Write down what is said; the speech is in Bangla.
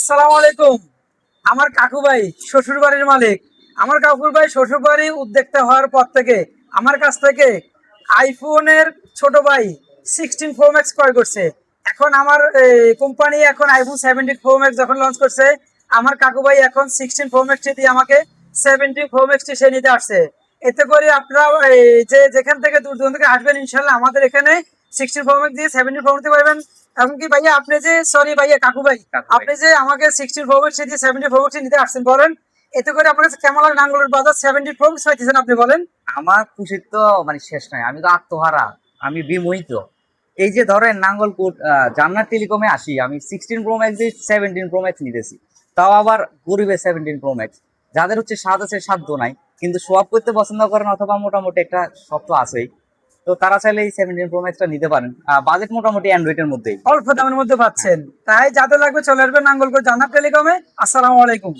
আসসালামু আলাইকুম। আমার কাকু ভাই শ্বশুর বাড়ির মালিক। আমার কাকুর ভাই শ্বশুর বাড়ি উদ্যোক্তা হওয়ার পর থেকে আমার কাছ থেকে আইফোনের ছোট ভাই 16 Pro Max ক্রয় করছে। এখন আমার কোম্পানি এখন আইফোন 17 Pro Max যখন লঞ্চ করছে, আমার কাকু ভাই এখন 16 Pro Max দিয়ে আমাকে 17 Pro Max সে নিতে আসছে। এতে করে আপনারা যে যেখান থেকে দূর দূরান্ত থেকে আসবেন, ইনশাল্লাহ আমাদের এখানে 16 Pro Max দিয়ে 17 Pro নিতে পারবেন। এমনকি ভাইয়া আপনি যে সরি ভাইয়া কাকু ভাই, আপনি যে আমাকে 16 Pro Max দিয়ে 17 Pro Max নিতে আসছেন বলেন, এতে করে আপনার কাছে কেমন লাগে? নাঙ্গলের বাজার 17 Pro Max পাইতেছেন আপনি বলেন। আমার খুশির তো মানে শেষ নাই, আমি তো আত্মহারা, আমি বিমোহিত। এই যে ধরেন নাঙ্গলকোট জান্নাত টেলিকমে আসি, আমি 16 Pro Max দিয়ে 17 Pro Max নিতেছি, তাও আবার গরিবের 17 Pro Max। যাদের হচ্ছে স্বাদ আছে সাধ্য নাই, কিন্তু সোয়াপ করতে পছন্দ করেন অথবা মোটামুটি একটা শখ তো আছেই, তো তারা চাইলে এই 17 Pro Max-টা নিতে পারেন। বাজেট মোটামুটি অ্যান্ড্রয়েডের মধ্যেই। অল্প দামের মধ্যে পাচ্ছেন, তাই যাদের লাগবে চলে আসবেন নাঙ্গলকোট জান্নাত টেলিকমে। আসসালামু আলাইকুম।